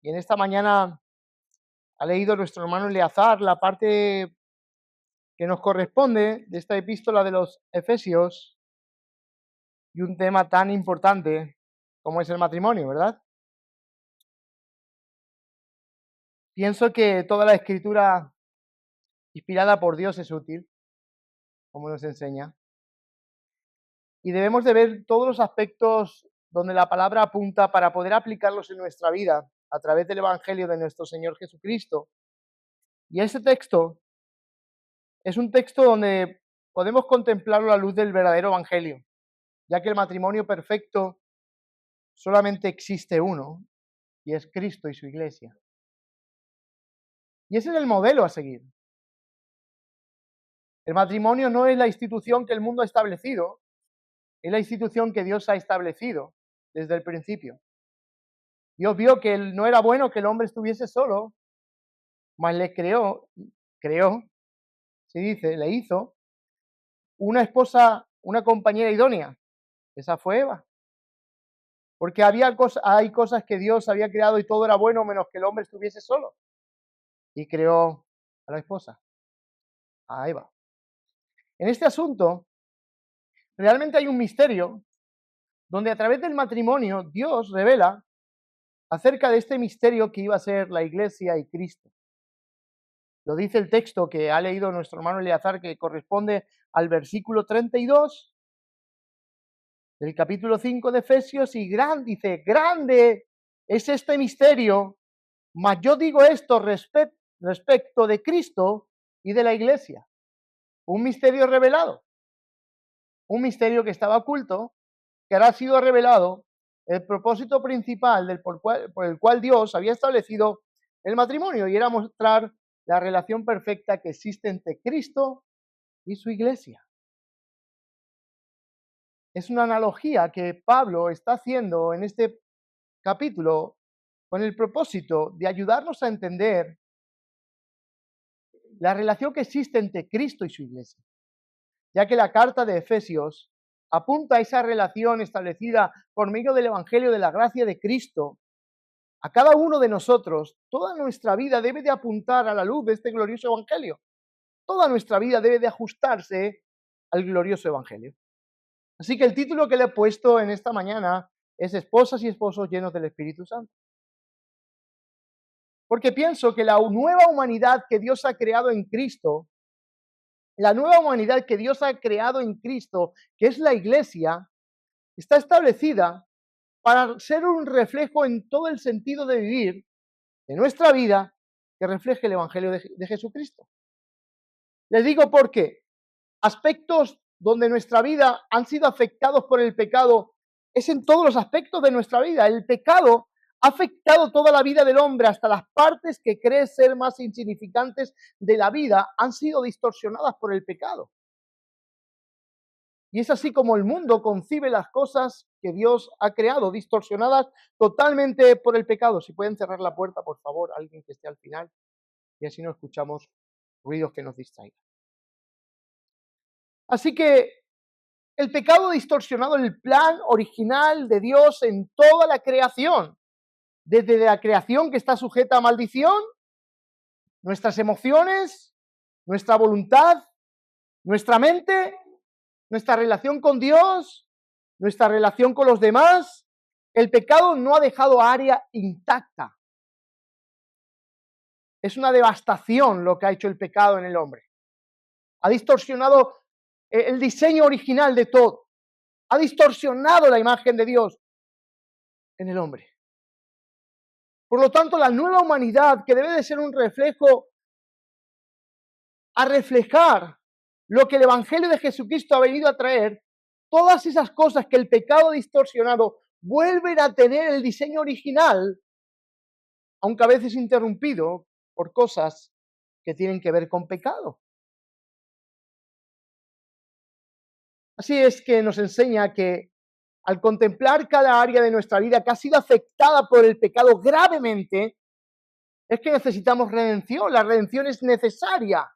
Y en esta mañana ha leído nuestro hermano Eleazar la parte que nos corresponde de esta epístola de los Efesios y un tema tan importante como es el matrimonio, ¿verdad? Pienso que toda la escritura inspirada por Dios es útil, como nos enseña, y debemos de ver todos los aspectos donde la palabra apunta para poder aplicarlos en nuestra vida a través del Evangelio de nuestro Señor Jesucristo. Y ese texto es un texto donde podemos contemplarlo a la luz del verdadero Evangelio, ya que el matrimonio perfecto solamente existe uno, y es Cristo y su iglesia. Y ese es el modelo a seguir. El matrimonio no es la institución que el mundo ha establecido, es la institución que Dios ha establecido desde el principio. Dios vio que no era bueno que el hombre estuviese solo, mas le creó, se dice, le hizo una esposa, una compañera idónea. Esa fue Eva. Porque hay cosas que Dios había creado y todo era bueno menos que el hombre estuviese solo. Y creó a la esposa, a Eva. En este asunto, realmente hay un misterio donde a través del matrimonio Dios revela acerca de este misterio que iba a ser la iglesia y Cristo. Lo dice el texto que ha leído nuestro hermano Eleazar, que corresponde al versículo 32 del capítulo 5 de Efesios, y dice, grande es este misterio, mas yo digo esto respecto de Cristo y de la iglesia. Un misterio revelado, un misterio que estaba oculto, que ahora ha sido revelado, el propósito principal por el cual Dios había establecido el matrimonio, y era mostrar la relación perfecta que existe entre Cristo y su iglesia. Es una analogía que Pablo está haciendo en este capítulo con el propósito de ayudarnos a entender la relación que existe entre Cristo y su iglesia, ya que la carta de Efesios apunta a esa relación establecida por medio del Evangelio de la gracia de Cristo. A cada uno de nosotros, toda nuestra vida debe de apuntar a la luz de este glorioso Evangelio. Toda nuestra vida debe de ajustarse al glorioso Evangelio. Así que el título que le he puesto en esta mañana es Esposas y esposos llenos del Espíritu Santo. Porque pienso que la nueva humanidad que Dios ha creado en Cristo, la nueva humanidad que Dios ha creado en Cristo, que es la iglesia, está establecida para ser un reflejo en todo el sentido de vivir de nuestra vida que refleje el Evangelio de Jesucristo. Les digo por qué. Aspectos donde nuestra vida han sido afectados por el pecado es en todos los aspectos de nuestra vida. El pecado ha afectado toda la vida del hombre, hasta las partes que cree ser más insignificantes de la vida han sido distorsionadas por el pecado. Y es así como el mundo concibe las cosas que Dios ha creado, distorsionadas totalmente por el pecado. Si pueden cerrar la puerta, por favor, alguien que esté al final, y así no escuchamos ruidos que nos distraigan. Así que el pecado ha distorsionado el plan original de Dios en toda la creación, desde la creación que está sujeta a maldición, nuestras emociones, nuestra voluntad, nuestra mente, nuestra relación con Dios, nuestra relación con los demás. El pecado no ha dejado área intacta. Es una devastación lo que ha hecho el pecado en el hombre. Ha distorsionado el diseño original de todo. Ha distorsionado la imagen de Dios en el hombre. Por lo tanto, la nueva humanidad, que debe de ser un reflejo a reflejar lo que el Evangelio de Jesucristo ha venido a traer, todas esas cosas que el pecado ha distorsionado vuelven a tener el diseño original, aunque a veces interrumpido por cosas que tienen que ver con pecado. Así es que nos enseña que al contemplar cada área de nuestra vida que ha sido afectada por el pecado gravemente, es que necesitamos redención. La redención es necesaria.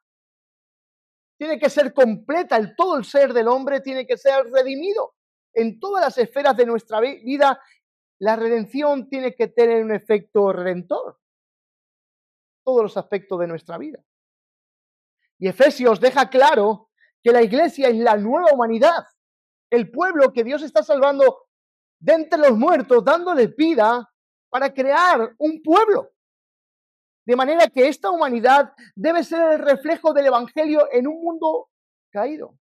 Tiene que ser completa, todo el ser del hombre tiene que ser redimido en todas las esferas de nuestra vida la redención tiene que tener un efecto redentor. Todos los aspectos de nuestra vida. Y Efesios deja claro que la iglesia es la nueva humanidad, el pueblo que Dios está salvando de entre los muertos, dándoles vida para crear un pueblo. De manera que esta humanidad debe ser el reflejo del Evangelio en un mundo caído.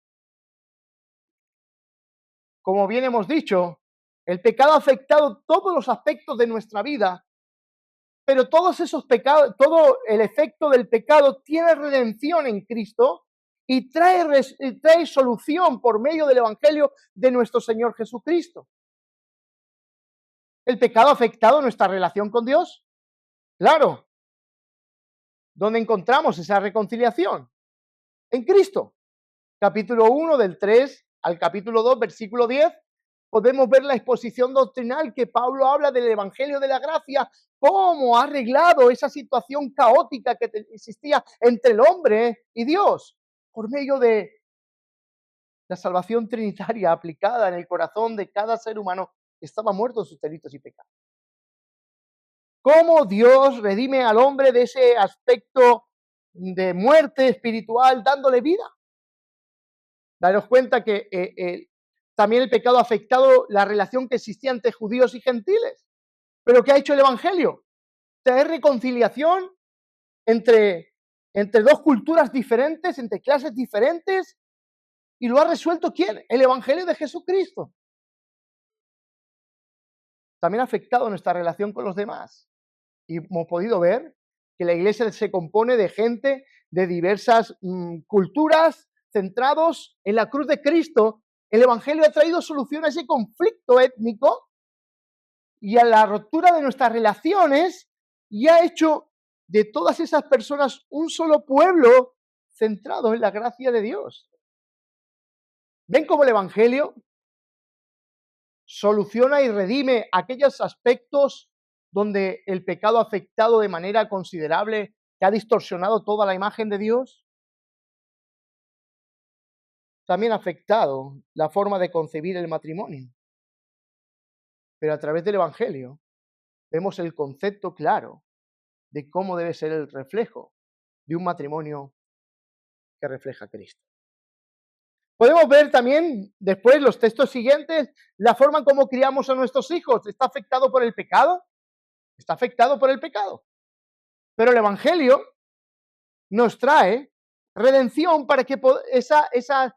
Como bien hemos dicho, el pecado ha afectado todos los aspectos de nuestra vida, pero todos esos pecados, todo el efecto del pecado tiene redención en Cristo y trae solución por medio del Evangelio de nuestro Señor Jesucristo. ¿El pecado ha afectado nuestra relación con Dios? Claro. ¿Dónde encontramos esa reconciliación? En Cristo. Capítulo 1 del 3 al capítulo 2, versículo 10, podemos ver la exposición doctrinal que Pablo habla del Evangelio de la Gracia, cómo ha arreglado esa situación caótica que existía entre el hombre y Dios, por medio de la salvación trinitaria aplicada en el corazón de cada ser humano que estaba muerto en sus delitos y pecados. Cómo Dios redime al hombre de ese aspecto de muerte espiritual, dándole vida. Daros cuenta que también el pecado ha afectado la relación que existía entre judíos y gentiles. Pero ¿qué ha hecho el Evangelio? Traer reconciliación entre dos culturas diferentes, entre clases diferentes. ¿Y lo ha resuelto quién? El Evangelio de Jesucristo. También ha afectado nuestra relación con los demás. Y hemos podido ver que la iglesia se compone de gente de diversas culturas, centrados en la cruz de Cristo. El Evangelio ha traído solución a ese conflicto étnico y a la ruptura de nuestras relaciones y ha hecho de todas esas personas un solo pueblo centrado en la gracia de Dios. ¿Ven cómo el Evangelio soluciona y redime aquellos aspectos donde el pecado ha afectado de manera considerable, que ha distorsionado toda la imagen de Dios? También ha afectado la forma de concebir el matrimonio. Pero a través del Evangelio vemos el concepto claro de cómo debe ser el reflejo de un matrimonio que refleja a Cristo. Podemos ver también después los textos siguientes la forma en cómo criamos a nuestros hijos. ¿Está afectado por el pecado? Está afectado por el pecado. Pero el Evangelio nos trae redención para que esa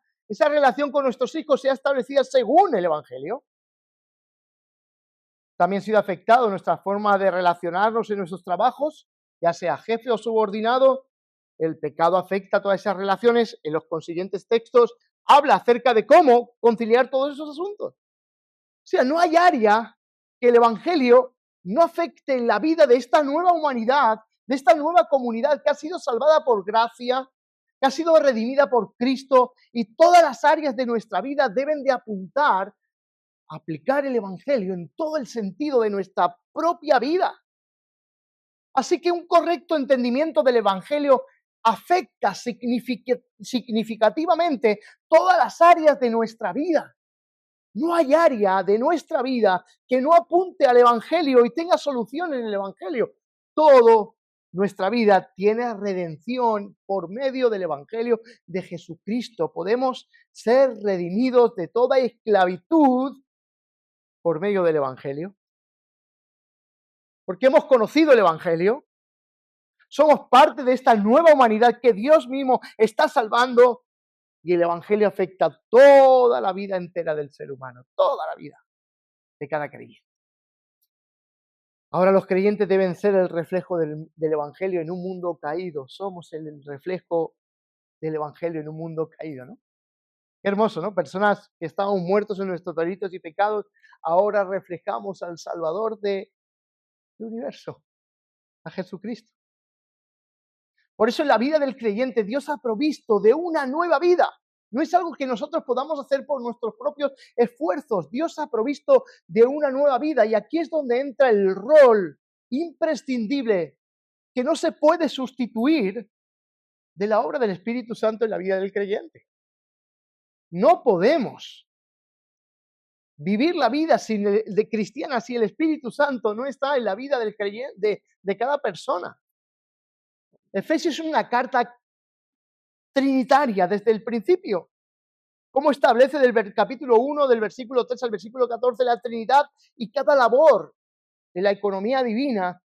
relación con nuestros hijos sea establecida según el Evangelio. También ha sido afectado nuestra forma de relacionarnos en nuestros trabajos, ya sea jefe o subordinado. El pecado afecta todas esas relaciones. En los consiguientes textos habla acerca de cómo conciliar todos esos asuntos. O sea, no hay área que el Evangelio no afecte en la vida de esta nueva humanidad, de esta nueva comunidad que ha sido salvada por gracia, que ha sido redimida por Cristo, y todas las áreas de nuestra vida deben de apuntar a aplicar el Evangelio en todo el sentido de nuestra propia vida. Así que un correcto entendimiento del Evangelio afecta significativamente todas las áreas de nuestra vida. No hay área de nuestra vida que no apunte al Evangelio y tenga solución en el Evangelio. Todo nuestra vida tiene redención por medio del Evangelio de Jesucristo. Podemos ser redimidos de toda esclavitud por medio del Evangelio. Porque hemos conocido el Evangelio. Somos parte de esta nueva humanidad que Dios mismo está salvando. Y el Evangelio afecta toda la vida entera del ser humano, toda la vida de cada creyente. Ahora los creyentes deben ser el reflejo del Evangelio en un mundo caído. Somos el reflejo del Evangelio en un mundo caído, ¿no? Qué hermoso, ¿no? Personas que estábamos muertos en nuestros delitos y pecados, ahora reflejamos al Salvador del universo, a Jesucristo. Por eso en la vida del creyente Dios ha provisto de una nueva vida. No es algo que nosotros podamos hacer por nuestros propios esfuerzos. Dios ha provisto de una nueva vida y aquí es donde entra el rol imprescindible que no se puede sustituir de la obra del Espíritu Santo en la vida del creyente. No podemos vivir la vida de cristiana si el Espíritu Santo no está en la vida del creyente, de cada persona. Efesios es una carta trinitaria desde el principio. Cómo establece del capítulo 1, del versículo 3 al versículo 14, la Trinidad y cada labor de la economía divina,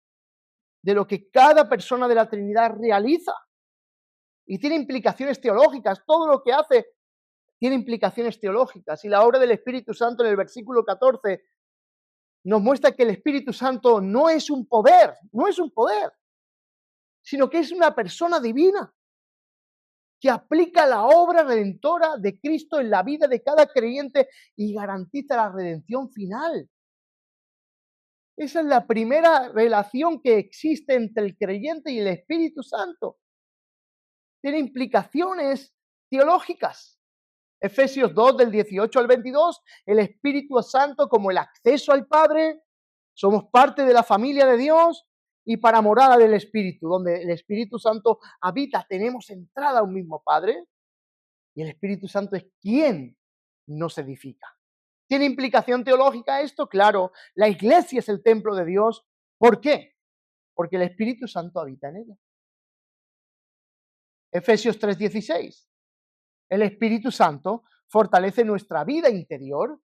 de lo que cada persona de la Trinidad realiza. Y tiene implicaciones teológicas. Todo lo que hace tiene implicaciones teológicas. Y la obra del Espíritu Santo en el versículo 14 nos muestra que el Espíritu Santo no es un poder, sino que es una persona divina que aplica la obra redentora de Cristo en la vida de cada creyente y garantiza la redención final. Esa es la primera relación que existe entre el creyente y el Espíritu Santo. Tiene implicaciones teológicas. Efesios 2, del 18 al 22, el Espíritu Santo como el acceso al Padre, somos parte de la familia de Dios y para morada del Espíritu, donde el Espíritu Santo habita, tenemos entrada a un mismo Padre y el Espíritu Santo es quien nos edifica. ¿Tiene implicación teológica esto? Claro, la iglesia es el templo de Dios. ¿Por qué? Porque el Espíritu Santo habita en ella. Efesios 3:16. El Espíritu Santo fortalece nuestra vida interior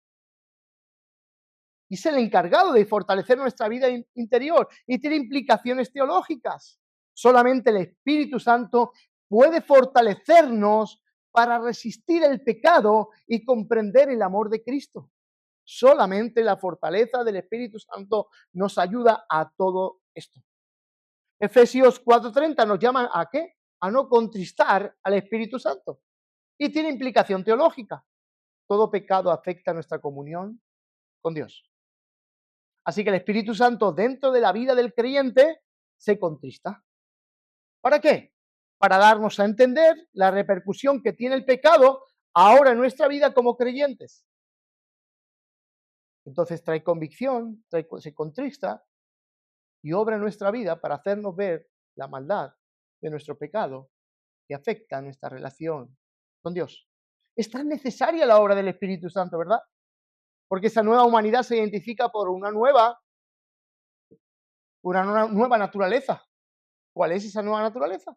y es el encargado de fortalecer nuestra vida interior y tiene implicaciones teológicas. Solamente el Espíritu Santo puede fortalecernos para resistir el pecado y comprender el amor de Cristo. Solamente la fortaleza del Espíritu Santo nos ayuda a todo esto. Efesios 4:30 nos llama ¿a qué? A no contristar al Espíritu Santo. Y tiene implicación teológica. Todo pecado afecta nuestra comunión con Dios. Así que el Espíritu Santo dentro de la vida del creyente se contrista. ¿Para qué? Para darnos a entender la repercusión que tiene el pecado ahora en nuestra vida como creyentes. Entonces trae convicción, se contrista y obra en nuestra vida para hacernos ver la maldad de nuestro pecado que afecta a nuestra relación con Dios. Es tan necesaria la obra del Espíritu Santo, ¿verdad? Porque esa nueva humanidad se identifica por una nueva naturaleza. ¿Cuál es esa nueva naturaleza?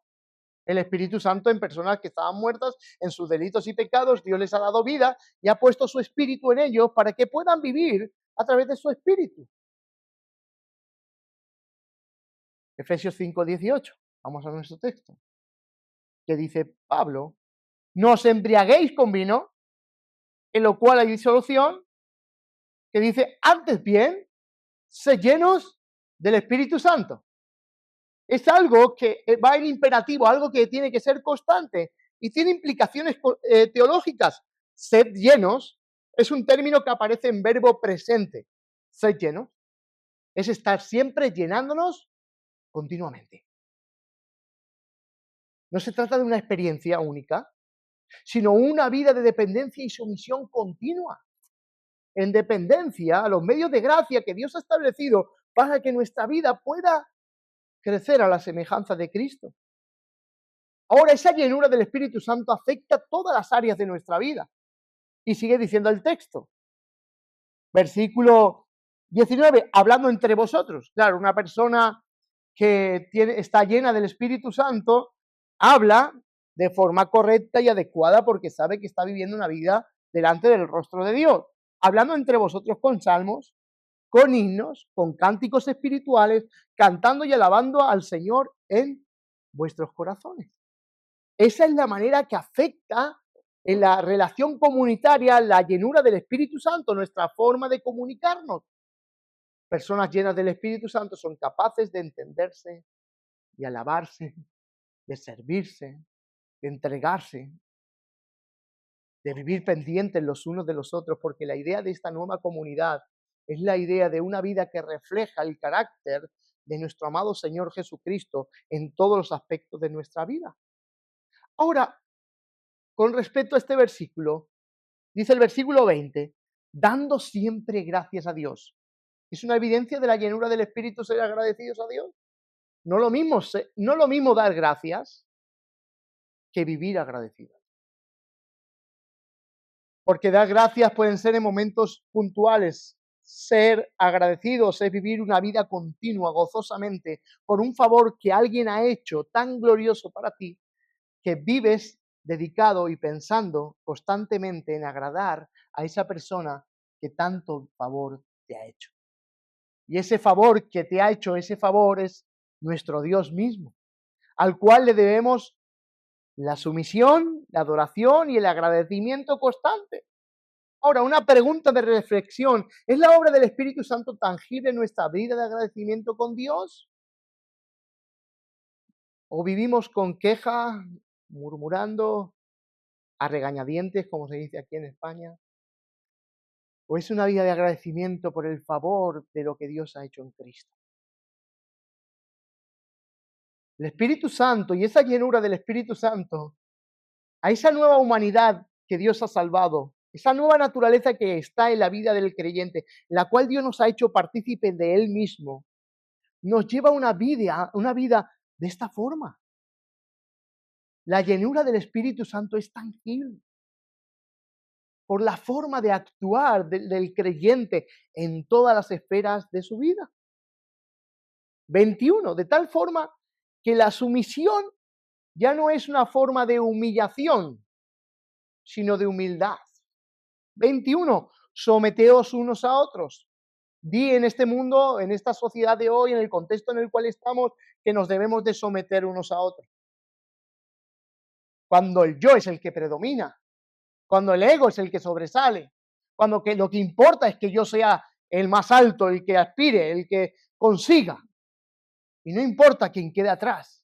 El Espíritu Santo en personas que estaban muertas en sus delitos y pecados, Dios les ha dado vida y ha puesto su Espíritu en ellos para que puedan vivir a través de su Espíritu. Efesios 5:18, vamos a nuestro texto, que dice Pablo, no os embriaguéis con vino, en lo cual hay disolución, que dice, antes bien, sed llenos del Espíritu Santo. Es algo que va en imperativo, algo que tiene que ser constante y tiene implicaciones teológicas. Sed llenos es un término que aparece en verbo presente. Sed llenos es estar siempre llenándonos continuamente. No se trata de una experiencia única, sino una vida de dependencia y sumisión continua. En dependencia a los medios de gracia que Dios ha establecido para que nuestra vida pueda crecer a la semejanza de Cristo. Ahora, esa llenura del Espíritu Santo afecta todas las áreas de nuestra vida. Y sigue diciendo el texto. Versículo 19, hablando entre vosotros. Claro, una persona que está llena del Espíritu Santo habla de forma correcta y adecuada porque sabe que está viviendo una vida delante del rostro de Dios. Hablando entre vosotros con salmos, con himnos, con cánticos espirituales, cantando y alabando al Señor en vuestros corazones. Esa es la manera que afecta en la relación comunitaria la llenura del Espíritu Santo, nuestra forma de comunicarnos. Personas llenas del Espíritu Santo son capaces de entenderse, de alabarse, de servirse, de entregarse, de vivir pendientes los unos de los otros, porque la idea de esta nueva comunidad es la idea de una vida que refleja el carácter de nuestro amado Señor Jesucristo en todos los aspectos de nuestra vida. Ahora, con respecto a este versículo, dice el versículo 20, dando siempre gracias a Dios. ¿Es una evidencia de la llenura del Espíritu ser agradecidos a Dios? No lo mismo dar gracias que vivir agradecidos. Porque dar gracias pueden ser en momentos puntuales. Ser agradecidos es vivir una vida continua, gozosamente, por un favor que alguien ha hecho tan glorioso para ti, que vives dedicado y pensando constantemente en agradar a esa persona que tanto favor te ha hecho. Y ese favor que te ha hecho, ese favor es nuestro Dios mismo, al cual le debemos la sumisión, la adoración y el agradecimiento constante. Ahora, una pregunta de reflexión. ¿Es la obra del Espíritu Santo tangible en nuestra vida de agradecimiento con Dios? ¿O vivimos con queja, murmurando, a regañadientes, como se dice aquí en España? ¿O es una vida de agradecimiento por el favor de lo que Dios ha hecho en Cristo? El Espíritu Santo y esa llenura del Espíritu Santo, a esa nueva humanidad que Dios ha salvado, esa nueva naturaleza que está en la vida del creyente, la cual Dios nos ha hecho partícipes de Él mismo, nos lleva a una vida de esta forma. La llenura del Espíritu Santo es tangible por la forma de actuar del creyente en todas las esferas de su vida. 21, de tal forma que la sumisión ya no es una forma de humillación, sino de humildad. 21, someteos unos a otros. Di en este mundo, en esta sociedad de hoy, en el contexto en el cual estamos, que nos debemos de someter unos a otros. Cuando el yo es el que predomina, cuando el ego es el que sobresale, cuando lo que importa es que yo sea el más alto, el que aspire, el que consiga, y no importa quién quede atrás.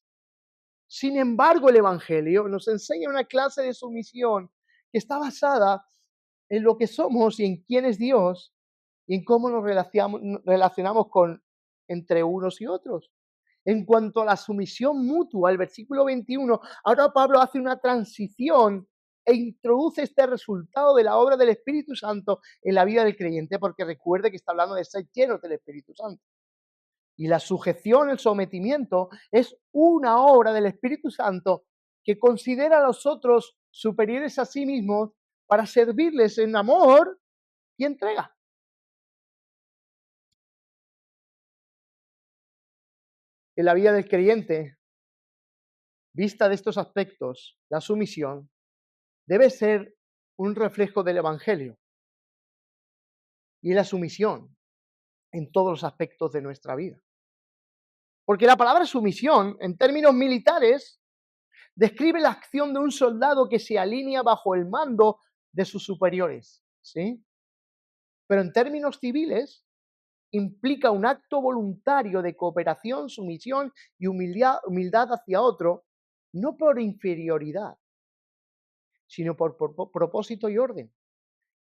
Sin embargo, el Evangelio nos enseña una clase de sumisión que está basada en lo que somos y en quién es Dios y en cómo nos relacionamos entre unos y otros. En cuanto a la sumisión mutua, el versículo 21, ahora Pablo hace una transición e introduce este resultado de la obra del Espíritu Santo en la vida del creyente, porque recuerde que está hablando de ser llenos del Espíritu Santo. Y la sujeción, el sometimiento, es una obra del Espíritu Santo que considera a los otros superiores a sí mismos para servirles en amor y entrega. En la vida del creyente, vista de estos aspectos, la sumisión debe ser un reflejo del Evangelio y la sumisión en todos los aspectos de nuestra vida. Porque la palabra sumisión, en términos militares, describe la acción de un soldado que se alinea bajo el mando de sus superiores, ¿sí? Pero en términos civiles, implica un acto voluntario de cooperación, sumisión y humildad hacia otro, no por inferioridad, sino por propósito y orden.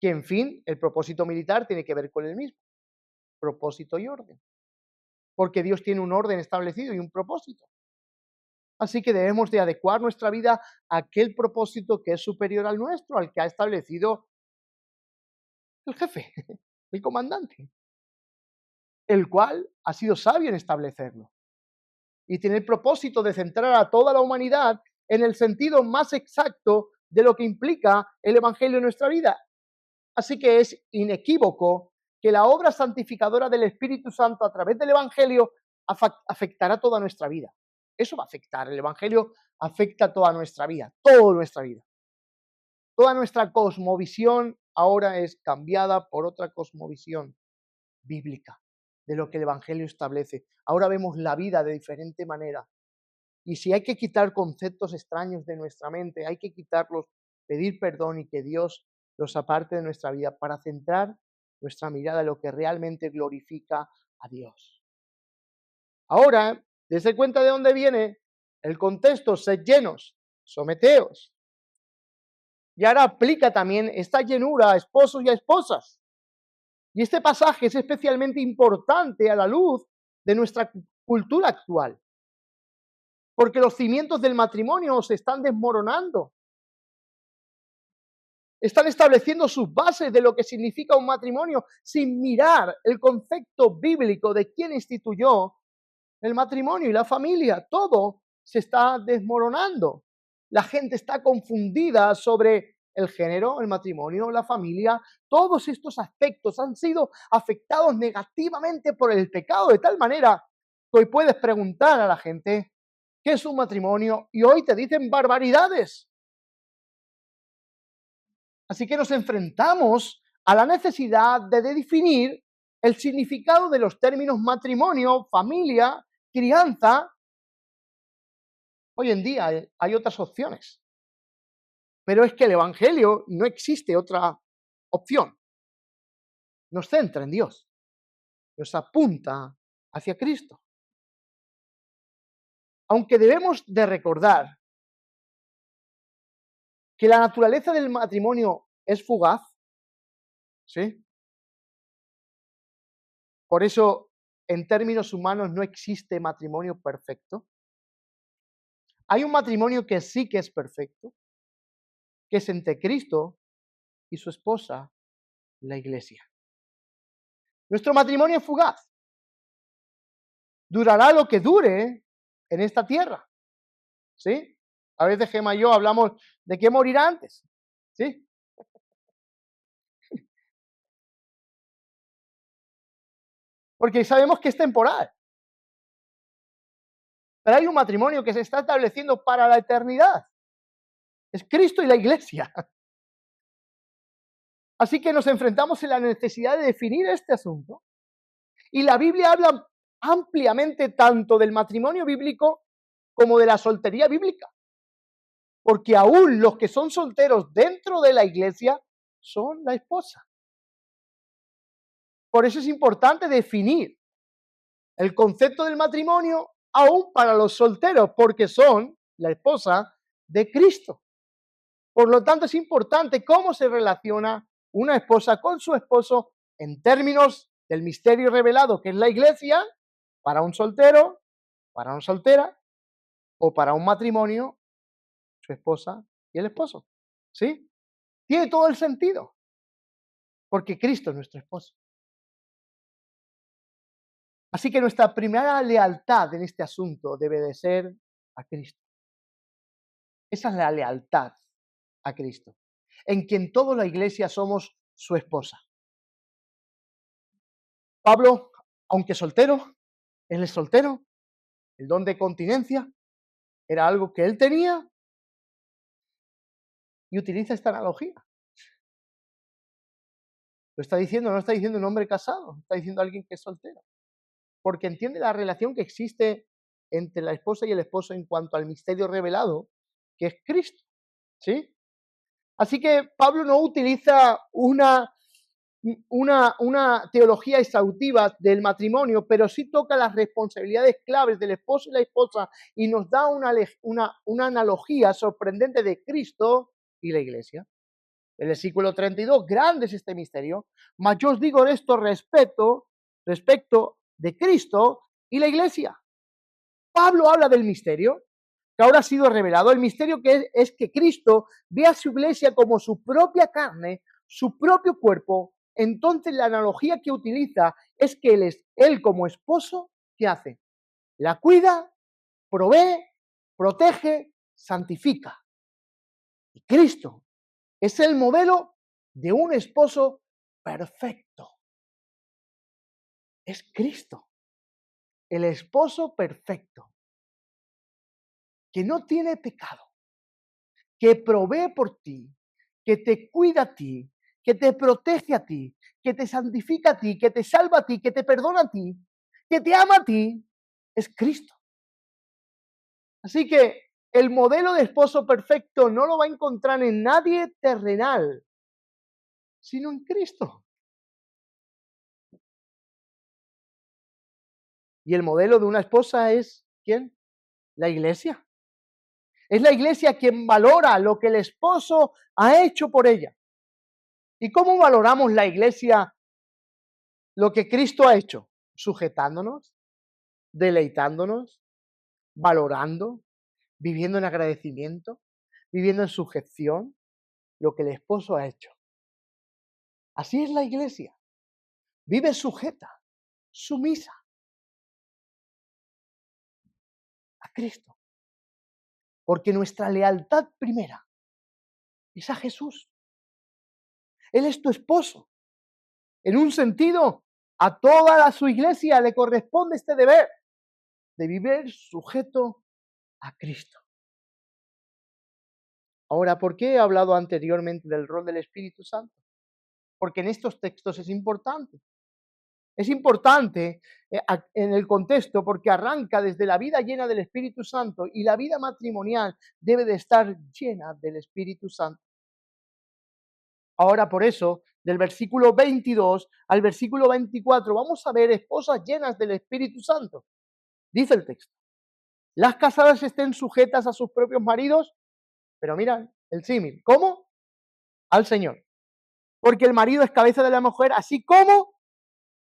Que en fin, el propósito militar tiene que ver con el mismo, propósito y orden. Porque Dios tiene un orden establecido y un propósito. Así que debemos de adecuar nuestra vida a aquel propósito que es superior al nuestro, al que ha establecido el jefe, el comandante, el cual ha sido sabio en establecerlo. Y tiene el propósito de centrar a toda la humanidad en el sentido más exacto de lo que implica el Evangelio en nuestra vida. Así que es inequívoco que la obra santificadora del Espíritu Santo a través del Evangelio afectará toda nuestra vida. Eso va a afectar, el Evangelio afecta toda nuestra vida, toda nuestra vida. Toda nuestra cosmovisión ahora es cambiada por otra cosmovisión bíblica de lo que el Evangelio establece. Ahora vemos la vida de diferente manera. Y si hay que quitar conceptos extraños de nuestra mente, hay que quitarlos, pedir perdón y que Dios los aparte de nuestra vida para centrar nuestra mirada en lo que realmente glorifica a Dios. Ahora, dése cuenta de dónde viene el contexto, sed llenos, someteos. Y ahora aplica también esta llenura a esposos y a esposas. Y este pasaje es especialmente importante a la luz de nuestra cultura actual, porque los cimientos del matrimonio se están desmoronando. Están estableciendo sus bases de lo que significa un matrimonio sin mirar el concepto bíblico de quién instituyó el matrimonio y la familia. Todo se está desmoronando. La gente está confundida sobre el género, el matrimonio, la familia, todos estos aspectos han sido afectados negativamente por el pecado, de tal manera que hoy puedes preguntar a la gente qué es un matrimonio y hoy te dicen barbaridades. Así que nos enfrentamos a la necesidad de definir el significado de los términos matrimonio, familia, crianza. Hoy en día hay otras opciones, pero es que el Evangelio no existe otra opción. Nos centra en Dios, nos apunta hacia Cristo. Aunque debemos de recordar que la naturaleza del matrimonio es fugaz, ¿sí? Por eso, en términos humanos, no existe matrimonio perfecto. Hay un matrimonio que sí que es perfecto, que es entre Cristo y su esposa, la iglesia. Nuestro matrimonio es fugaz. Durará lo que dure en esta tierra, ¿sí? A veces Gemma y yo hablamos de que morirá antes, ¿sí? Porque sabemos que es temporal. Pero hay un matrimonio que se está estableciendo para la eternidad. Es Cristo y la iglesia. Así que nos enfrentamos en la necesidad de definir este asunto. Y la Biblia habla ampliamente tanto del matrimonio bíblico como de la soltería bíblica. Porque aún los que son solteros dentro de la iglesia son la esposa. Por eso es importante definir el concepto del matrimonio aún para los solteros, porque son la esposa de Cristo. Por lo tanto, es importante cómo se relaciona una esposa con su esposo en términos del misterio revelado, que es la iglesia, para un soltero, para una soltera, o para un matrimonio, su esposa y el esposo. ¿Sí? Tiene todo el sentido, porque Cristo es nuestro esposo. Así que nuestra primera lealtad en este asunto debe de ser a Cristo. Esa es la lealtad a Cristo, en quien toda la iglesia somos su esposa. Pablo, aunque soltero, él es soltero, el don de continencia era algo que él tenía y utiliza esta analogía. Lo está diciendo, no está diciendo un hombre casado, está diciendo alguien que es soltero, porque entiende la relación que existe entre la esposa y el esposo en cuanto al misterio revelado, que es Cristo, ¿sí? Así que Pablo no utiliza una teología exhaustiva del matrimonio, pero sí toca las responsabilidades claves del esposo y la esposa y nos da una analogía sorprendente de Cristo y la iglesia. El versículo 32, grande es este misterio, mas yo os digo esto respecto de Cristo y la iglesia. Pablo habla del misterio que ahora ha sido revelado, el misterio que es que Cristo ve a su iglesia como su propia carne, su propio cuerpo. Entonces la analogía que utiliza es que él como esposo, ¿qué hace? La cuida, provee, protege, santifica. Y Cristo es el modelo de un esposo perfecto. Es Cristo, el esposo perfecto, que no tiene pecado, que provee por ti, que te cuida a ti, que te protege a ti, que te santifica a ti, que te salva a ti, que te perdona a ti, que te ama a ti, es Cristo. Así que el modelo de esposo perfecto no lo va a encontrar en nadie terrenal, sino en Cristo. Y el modelo de una esposa es, ¿quién? La iglesia. Es la iglesia quien valora lo que el esposo ha hecho por ella. ¿Y cómo valoramos la iglesia lo que Cristo ha hecho? Sujetándonos, deleitándonos, valorando, viviendo en agradecimiento, viviendo en sujeción, lo que el esposo ha hecho. Así es la iglesia. Vive sujeta, sumisa a Cristo. Porque nuestra lealtad primera Es a Jesús. Él es tu esposo. En un sentido, a toda su iglesia le corresponde este deber de vivir sujeto a Cristo. Ahora, ¿por qué he hablado anteriormente del rol del Espíritu Santo? Porque en estos textos es importante. Es importante en el contexto porque arranca desde la vida llena del Espíritu Santo y la vida matrimonial debe de estar llena del Espíritu Santo. Ahora por eso, del versículo 22 al versículo 24, vamos a ver esposas llenas del Espíritu Santo. Dice el texto, las casadas estén sujetas a sus propios maridos, pero mira el símil, ¿cómo? Al Señor. Porque el marido es cabeza de la mujer, así como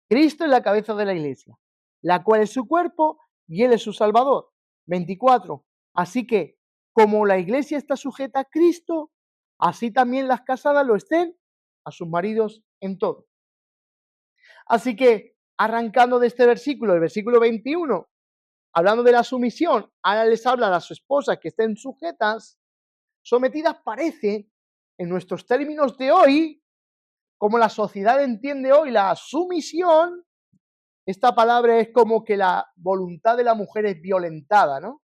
Cristo es la cabeza de la iglesia, la cual es su cuerpo y Él es su Salvador. 24. Así que, como la iglesia está sujeta a Cristo, así también las casadas lo estén a sus maridos en todo. Así que, arrancando de este versículo, el versículo 21, hablando de la sumisión, ahora les habla a sus esposas que estén sujetas, sometidas parece, en nuestros términos de hoy, como la sociedad entiende hoy la sumisión, esta palabra es como que la voluntad de la mujer es violentada, ¿no?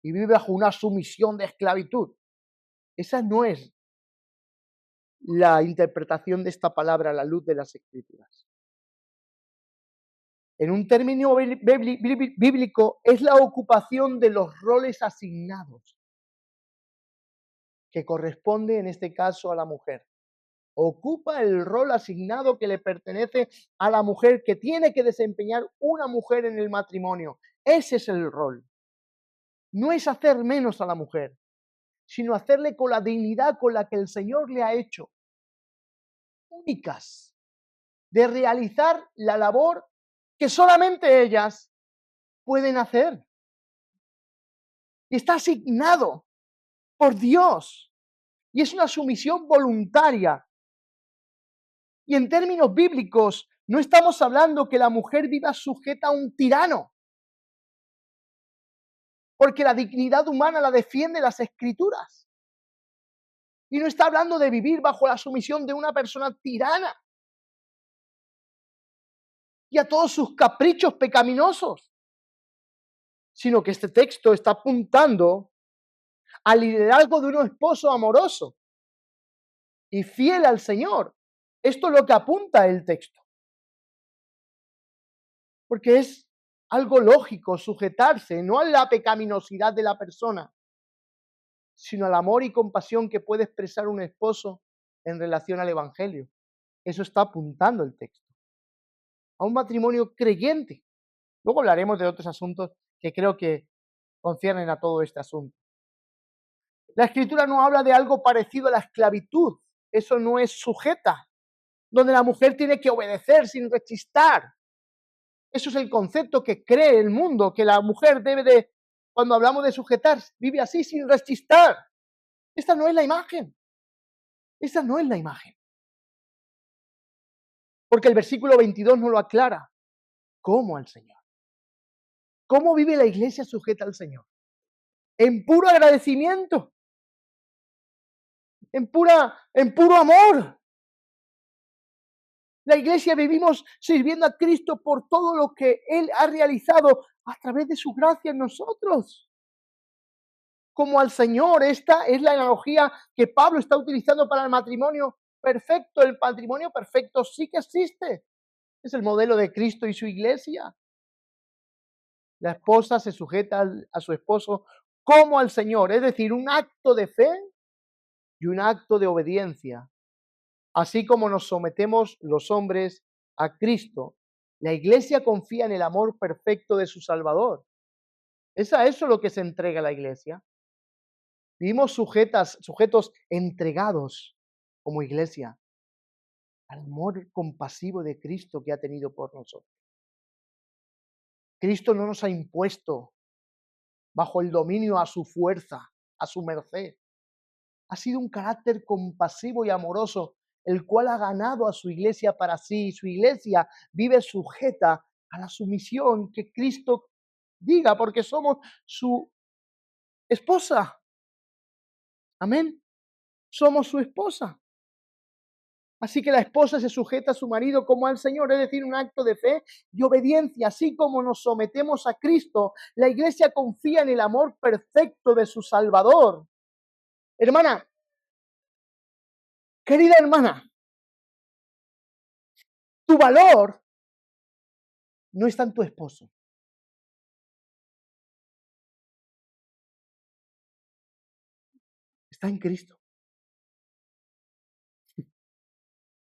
Y vive bajo una sumisión de esclavitud. Esa no es la interpretación de esta palabra a la luz de las Escrituras. En un término bíblico, es la ocupación de los roles asignados, que corresponde en este caso a la mujer. Ocupa el rol asignado que le pertenece a la mujer, que tiene que desempeñar una mujer en el matrimonio. Ese es el rol. No es hacer menos a la mujer, sino hacerle con la dignidad con la que el Señor le ha hecho, únicas, de realizar la labor que solamente ellas pueden hacer. Y está asignado por Dios. Y es una sumisión voluntaria. Y en términos bíblicos, no estamos hablando que la mujer viva sujeta a un tirano, porque la dignidad humana la defiende las Escrituras. Y no está hablando de vivir bajo la sumisión de una persona tirana y a todos sus caprichos pecaminosos, sino que este texto está apuntando al liderazgo de un esposo amoroso y fiel al Señor. Esto es lo que apunta el texto. Porque es algo lógico sujetarse no a la pecaminosidad de la persona, sino al amor y compasión que puede expresar un esposo en relación al Evangelio. Eso está apuntando el texto. A un matrimonio creyente. Luego hablaremos de otros asuntos que creo que conciernen a todo este asunto. La Escritura no habla de algo parecido a la esclavitud. Eso no es sujeta, donde la mujer tiene que obedecer sin rechistar. Eso es el concepto que cree el mundo, que la mujer debe de, cuando hablamos de sujetar, vive así sin rechistar. Esta no es la imagen. Esta no es la imagen. Porque el versículo 22 no lo aclara. ¿Cómo al Señor? ¿Cómo vive la iglesia sujeta al Señor? En puro agradecimiento. En puro amor. La iglesia vivimos sirviendo a Cristo por todo lo que Él ha realizado a través de su gracia en nosotros. Como al Señor, esta es la analogía que Pablo está utilizando para el matrimonio perfecto. El matrimonio perfecto sí que existe. Es el modelo de Cristo y su iglesia. La esposa se sujeta a su esposo como al Señor, es decir, un acto de fe y un acto de obediencia. Así como nos sometemos los hombres a Cristo, la iglesia confía en el amor perfecto de su Salvador. Es a eso lo que se entrega la iglesia. Vivimos sujetos entregados como iglesia al amor compasivo de Cristo que ha tenido por nosotros. Cristo no nos ha impuesto bajo el dominio a su fuerza, a su merced. Ha sido un carácter compasivo y amoroso, el cual ha ganado a su iglesia para sí. Y su iglesia vive sujeta a la sumisión que Cristo diga, porque somos su esposa. Amén. somos su esposa. Así que la esposa se sujeta a su marido como al Señor, es decir, un acto de fe y obediencia. Así como nos sometemos a Cristo, la iglesia confía en el amor perfecto de su Salvador. Hermana, querida hermana, tu valor no está en tu esposo. Está en Cristo.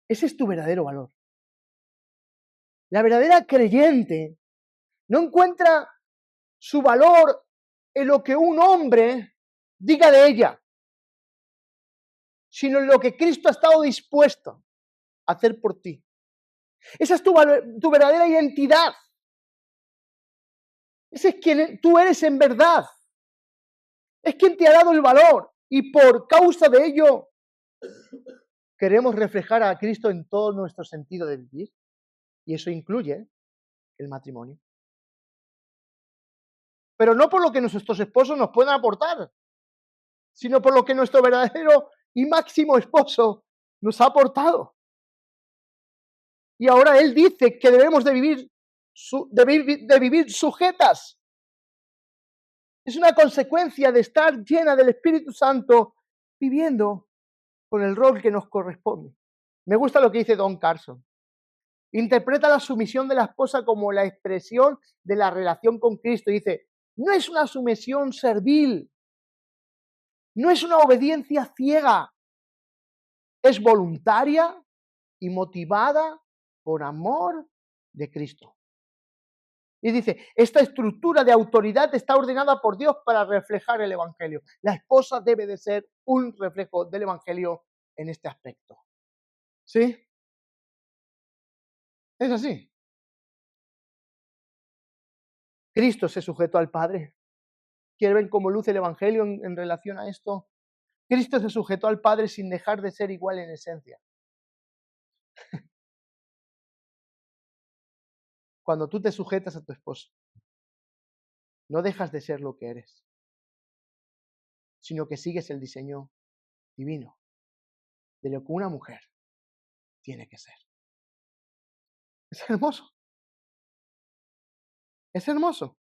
Ese es tu verdadero valor. La verdadera creyente no encuentra su valor en lo que un hombre diga de ella, sino en lo que Cristo ha estado dispuesto a hacer por ti. Esa es tu verdadera identidad. Ese es quien tú eres en verdad. Es quien te ha dado el valor y por causa de ello queremos reflejar a Cristo en todo nuestro sentido de vivir. Y eso incluye el matrimonio. Pero no por lo que nuestros esposos nos puedan aportar, sino por lo que nuestro verdadero y máximo esposo nos ha aportado. Y ahora Él dice que debemos de vivir sujetas. Es una consecuencia de estar llena del Espíritu Santo viviendo con el rol que nos corresponde. Me gusta lo que dice Don Carson. Interpreta la sumisión de la esposa como la expresión de la relación con Cristo. Dice, no es una sumisión servil, no es una obediencia ciega, es voluntaria y motivada por amor de Cristo. Y dice, esta estructura de autoridad está ordenada por Dios para reflejar el Evangelio. La esposa debe de ser un reflejo del Evangelio en este aspecto. ¿Sí? Es así. Cristo se sujetó al Padre. ¿Quieren ver cómo luce el Evangelio en relación a esto? Cristo se sujetó al Padre sin dejar de ser igual en esencia. Cuando tú te sujetas a tu esposo, no dejas de ser lo que eres, sino que sigues el diseño divino de lo que una mujer tiene que ser. Es hermoso. Es hermoso.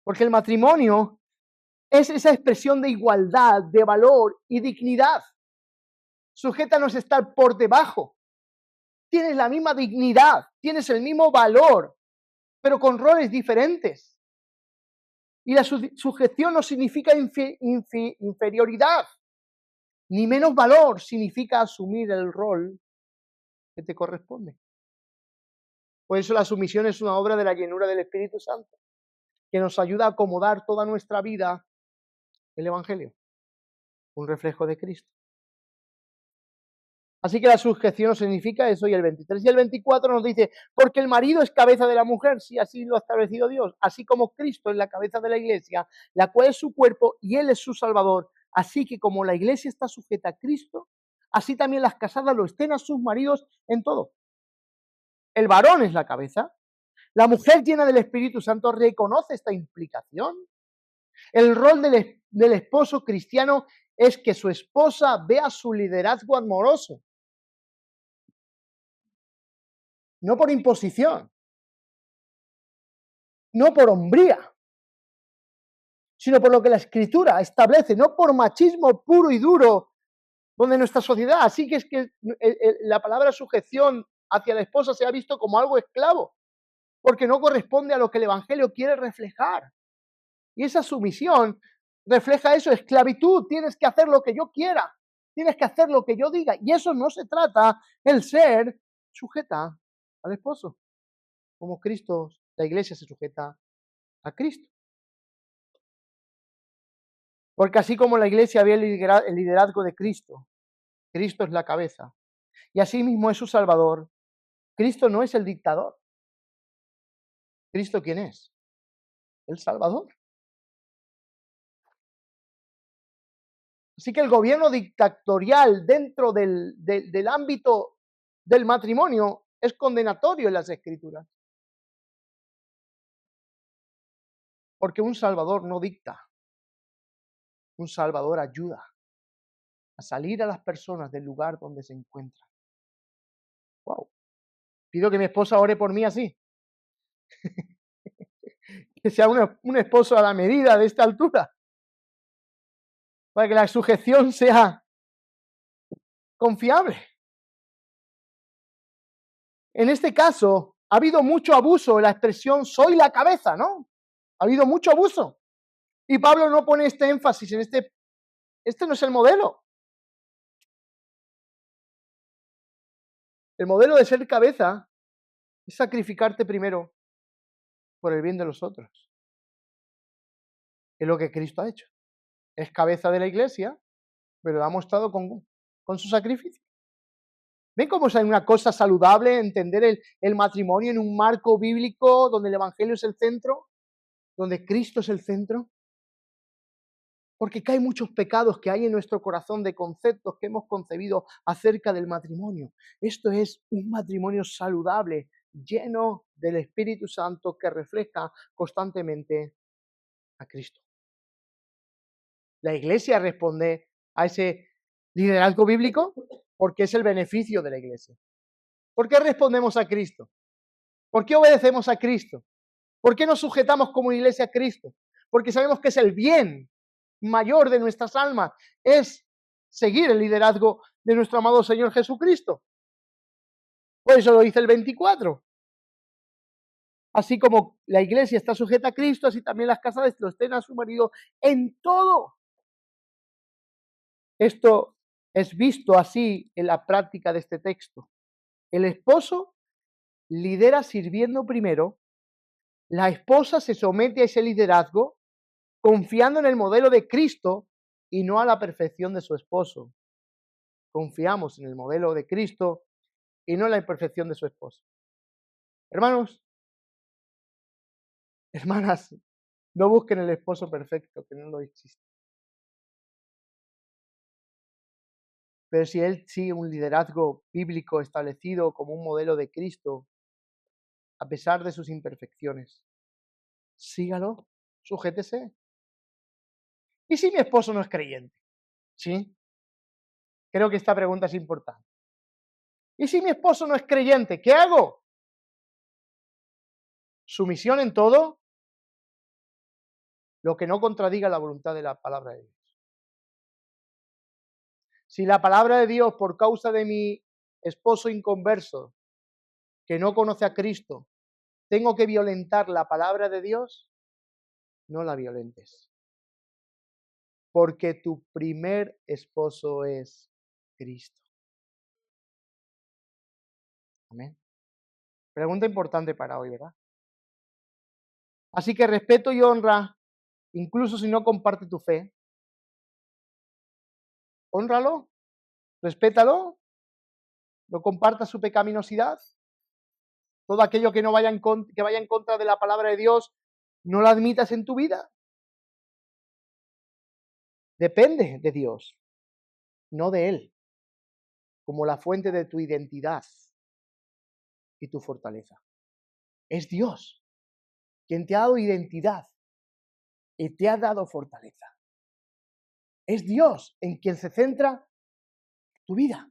Porque el matrimonio es esa expresión de igualdad, de valor y dignidad. Sujétanos a estar por debajo. Tienes la misma dignidad, tienes el mismo valor, pero con roles diferentes. Y la sujeción no significa inferioridad, ni menos valor, significa asumir el rol que te corresponde. Por eso la sumisión es una obra de la llenura del Espíritu Santo, que nos ayuda a acomodar toda nuestra vida el Evangelio, un reflejo de Cristo. Así que la sujeción no significa eso, y el 23 y el 24 nos dice, porque el marido es cabeza de la mujer, si así lo ha establecido Dios, así como Cristo es la cabeza de la iglesia, la cual es su cuerpo y Él es su Salvador. Así que como la iglesia está sujeta a Cristo, así también las casadas lo estén a sus maridos en todo. El varón es la cabeza. La mujer llena del Espíritu Santo reconoce esta implicación. El rol del esposo cristiano es que su esposa vea su liderazgo amoroso. No por imposición, no por hombría, sino por lo que la Escritura establece, no por machismo puro y duro, donde nuestra sociedad, así que es que la palabra sujeción hacia la esposa se ha visto como algo esclavo, porque no corresponde a lo que el Evangelio quiere reflejar. Y esa sumisión refleja eso, esclavitud, tienes que hacer lo que yo quiera, tienes que hacer lo que yo diga, y eso no se trata el ser sujeta al esposo, como Cristo, la iglesia se sujeta a Cristo. Porque así como la iglesia ve el liderazgo de Cristo, Cristo es la cabeza, y así mismo es su Salvador, Cristo no es el dictador. ¿Cristo quién es? El Salvador. Así que el gobierno dictatorial dentro del ámbito del matrimonio es condenatorio en las Escrituras. Porque un Salvador no dicta, un Salvador ayuda. a salir a las personas del lugar donde se encuentran. Wow. Pido que mi esposa ore por mí así. Que sea un esposo a la medida de esta altura. Para que la sujeción sea confiable. En este caso, ha habido mucho abuso de la expresión soy la cabeza, ¿no? Ha habido mucho abuso. Y Pablo no pone este énfasis en este no es el modelo. El modelo de ser cabeza es sacrificarte primero por el bien de los otros. Es lo que Cristo ha hecho. Es cabeza de la iglesia, pero lo ha mostrado con su sacrificio. ¿Ven cómo es una cosa saludable entender el matrimonio en un marco bíblico donde el Evangelio es el centro? ¿Donde Cristo es el centro? Porque hay muchos pecados que hay en nuestro corazón de conceptos que hemos concebido acerca del matrimonio. Esto es un matrimonio saludable, lleno del Espíritu Santo que refleja constantemente a Cristo. La iglesia responde a ese liderazgo bíblico porque es el beneficio de la iglesia. ¿Por qué respondemos a Cristo? ¿Por qué obedecemos a Cristo? ¿Por qué nos sujetamos como iglesia a Cristo? Porque sabemos que es el bien mayor de nuestras almas, es seguir el liderazgo de nuestro amado Señor Jesucristo. Por eso lo dice el 24. Así como la iglesia está sujeta a Cristo, así también las casadas lo estén a su marido en todo. Esto es visto así en la práctica de este texto. El esposo lidera sirviendo primero, la esposa se somete a ese liderazgo confiando en el modelo de Cristo y no a la perfección de su esposo. Confiamos en el modelo de Cristo y no en la imperfección de su esposo. Hermanos, hermanas, no busquen el esposo perfecto, que no lo existe. Pero si él sigue un liderazgo bíblico establecido como un modelo de Cristo, a pesar de sus imperfecciones, sígalo, sujétese. ¿Y si mi esposo no es creyente? Sí, creo que esta pregunta es importante. ¿Y si mi esposo no es creyente? ¿Qué hago? Sumisión en todo, lo que no contradiga la voluntad de la palabra de Dios. Si la palabra de Dios, por causa de mi esposo inconverso, que no conoce a Cristo, tengo que violentar la palabra de Dios, no la violentes. Porque tu primer esposo es Cristo. Amén. Pregunta importante para hoy, ¿verdad? Así que respeto y honra, incluso si no comparte tu fe. Hónralo, respétalo, no compartas su pecaminosidad. Todo aquello que no vaya que vaya en contra de la palabra de Dios, no lo admitas en tu vida. Depende de Dios, no de Él, como la fuente de tu identidad y tu fortaleza. Es Dios quien te ha dado identidad y te ha dado fortaleza. Es Dios en quien se centra tu vida.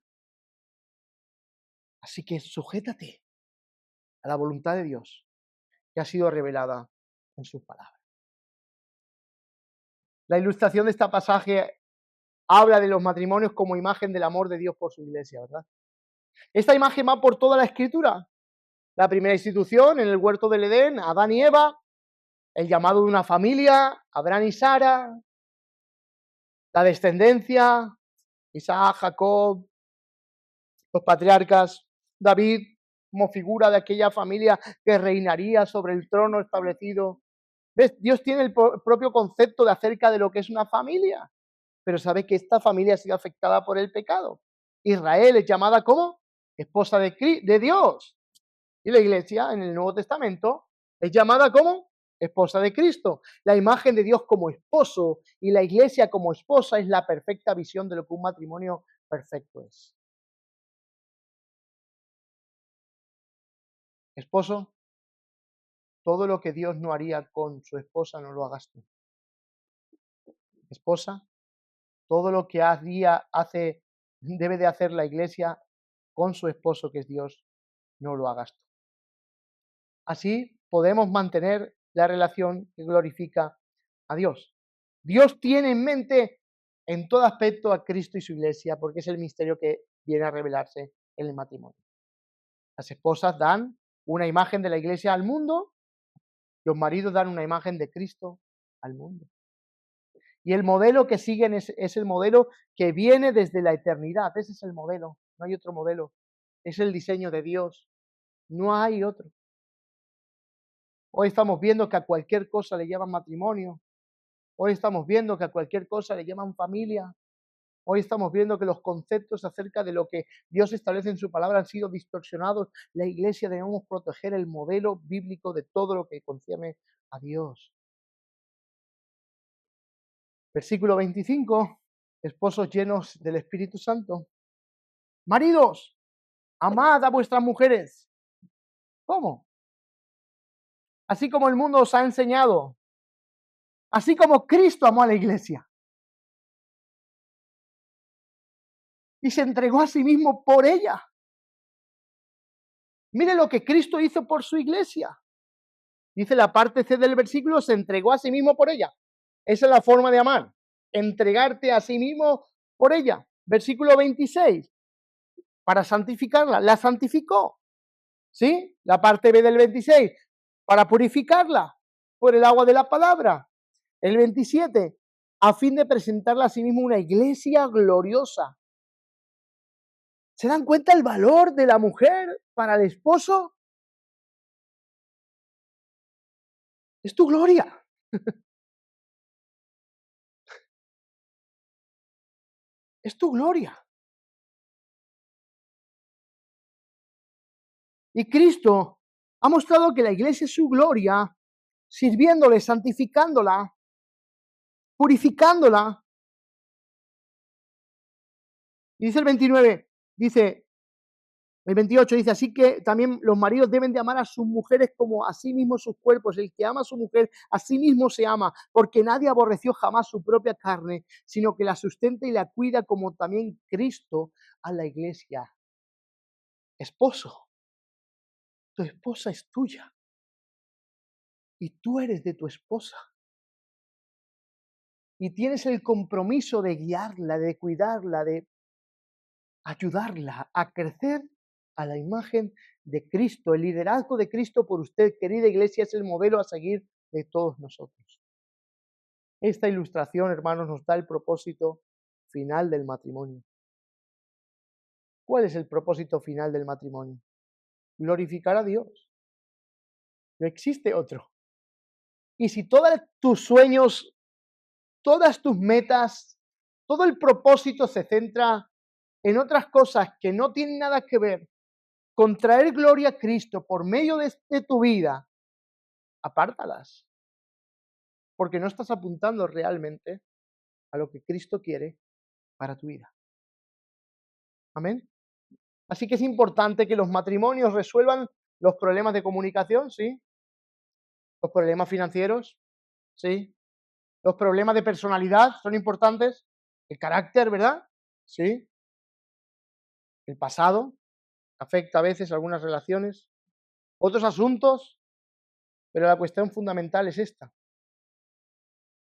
Así que sujétate a la voluntad de Dios que ha sido revelada en sus palabras. La ilustración de este pasaje habla de los matrimonios como imagen del amor de Dios por su iglesia, ¿verdad? Esta imagen va por toda la Escritura. La primera institución en el huerto del Edén, Adán y Eva, el llamado de una familia, Abraham y Sara, la descendencia, Isaac, Jacob, los patriarcas, David como figura de aquella familia que reinaría sobre el trono establecido. ¿Ves? Dios tiene el propio concepto de acerca de lo que es una familia, pero sabe que esta familia ha sido afectada por el pecado. Israel es llamada como esposa de Dios. Y la iglesia en el Nuevo Testamento es llamada como esposa de Cristo. La imagen de Dios como esposo y la iglesia como esposa es la perfecta visión de lo que un matrimonio perfecto es. Esposo, todo lo que Dios no haría con su esposa no lo hagas tú. Esposa, todo lo que debe de hacer la iglesia con su esposo, que es Dios, no lo hagas tú. Así podemos mantener la relación que glorifica a Dios. Dios tiene en mente en todo aspecto a Cristo y su iglesia, porque es el misterio que viene a revelarse en el matrimonio. Las esposas dan una imagen de la iglesia al mundo, los maridos dan una imagen de Cristo al mundo. Y el modelo que siguen es el modelo que viene desde la eternidad. Ese es el modelo, no hay otro modelo. Es el diseño de Dios, no hay otro. Hoy estamos viendo que a cualquier cosa le llaman matrimonio. Hoy estamos viendo que a cualquier cosa le llaman familia. Hoy estamos viendo que los conceptos acerca de lo que Dios establece en su palabra han sido distorsionados. La iglesia debemos proteger el modelo bíblico de todo lo que concierne a Dios. Versículo 25, esposos llenos del Espíritu Santo. Maridos, amad a vuestras mujeres. ¿Cómo? Así como el mundo os ha enseñado. Así como Cristo amó a la iglesia. Y se entregó a sí mismo por ella. Mire lo que Cristo hizo por su iglesia. Dice la parte C del versículo, se entregó a sí mismo por ella. Esa es la forma de amar. Entregarte a sí mismo por ella. Versículo 26. Para santificarla. La santificó. ¿Sí? La parte B del 26. Para purificarla por el agua de la palabra. El 27. A fin de presentarla a sí mismo una iglesia gloriosa. ¿Se dan cuenta el valor de la mujer para el esposo? Es tu gloria. Es tu gloria. Y Cristo ha mostrado que la iglesia es su gloria, sirviéndole, santificándola, purificándola. Y dice el 29, dice, el 28 dice, así que también los maridos deben de amar a sus mujeres como a sí mismos sus cuerpos. El que ama a su mujer, a sí mismo se ama, porque nadie aborreció jamás su propia carne, sino que la sustenta y la cuida como también Cristo a la iglesia. Esposo, tu esposa es tuya y tú eres de tu esposa. Y tienes el compromiso de guiarla, de cuidarla, de ayudarla a crecer a la imagen de Cristo. El liderazgo de Cristo por usted, querida iglesia, es el modelo a seguir de todos nosotros. Esta ilustración, hermanos, nos da el propósito final del matrimonio. ¿Cuál es el propósito final del matrimonio? Glorificar a Dios. No existe otro. Y si todos tus sueños, todas tus metas, todo el propósito se centra en otras cosas que no tienen nada que ver con traer gloria a Cristo por medio de tu vida, apártalas, porque no estás apuntando realmente a lo que Cristo quiere para tu vida. Amén. Así que es importante que los matrimonios resuelvan los problemas de comunicación, ¿sí? Los problemas financieros, ¿sí? Los problemas de personalidad son importantes. El carácter, ¿verdad? Sí. El pasado afecta a veces algunas relaciones. Otros asuntos, pero la cuestión fundamental es esta.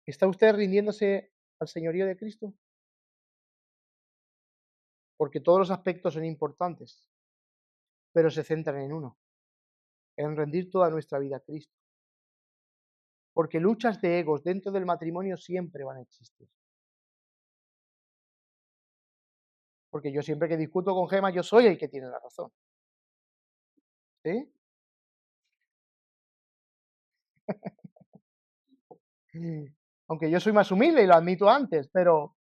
¿Está usted rindiéndose al señorío de Cristo? Porque todos los aspectos son importantes, pero se centran en uno, en rendir toda nuestra vida a Cristo. Porque luchas de egos dentro del matrimonio siempre van a existir. Porque yo siempre que discuto con Gema, yo soy el que tiene la razón. ¿Sí? Aunque yo soy más humilde y lo admito antes, pero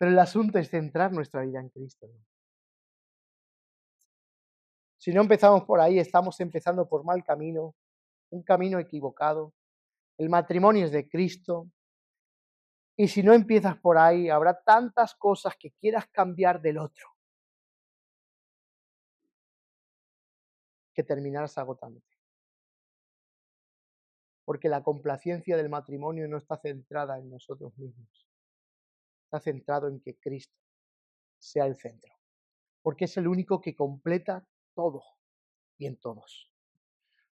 el asunto es centrar nuestra vida en Cristo, ¿no? Si no empezamos por ahí, estamos empezando por mal camino, un camino equivocado. El matrimonio es de Cristo. Y si no empiezas por ahí, habrá tantas cosas que quieras cambiar del otro que terminarás agotándote. Porque la complacencia del matrimonio no está centrada en nosotros mismos. Está centrado en que Cristo sea el centro. Porque es el único que completa todo y en todos.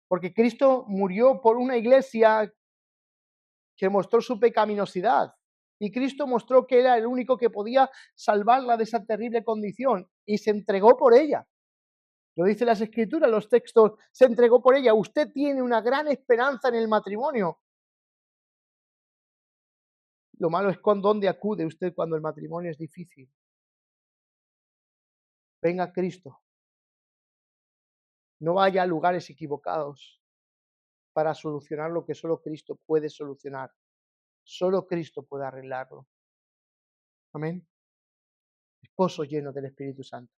Porque Cristo murió por una iglesia que mostró su pecaminosidad. Y Cristo mostró que era el único que podía salvarla de esa terrible condición y se entregó por ella. Lo dice las Escrituras, los textos, se entregó por ella. Usted tiene una gran esperanza en el matrimonio. Lo malo es con dónde acude usted cuando el matrimonio es difícil. Venga a Cristo. No vaya a lugares equivocados para solucionar lo que solo Cristo puede solucionar. Solo Cristo puede arreglarlo. Amén. Esposo lleno del Espíritu Santo.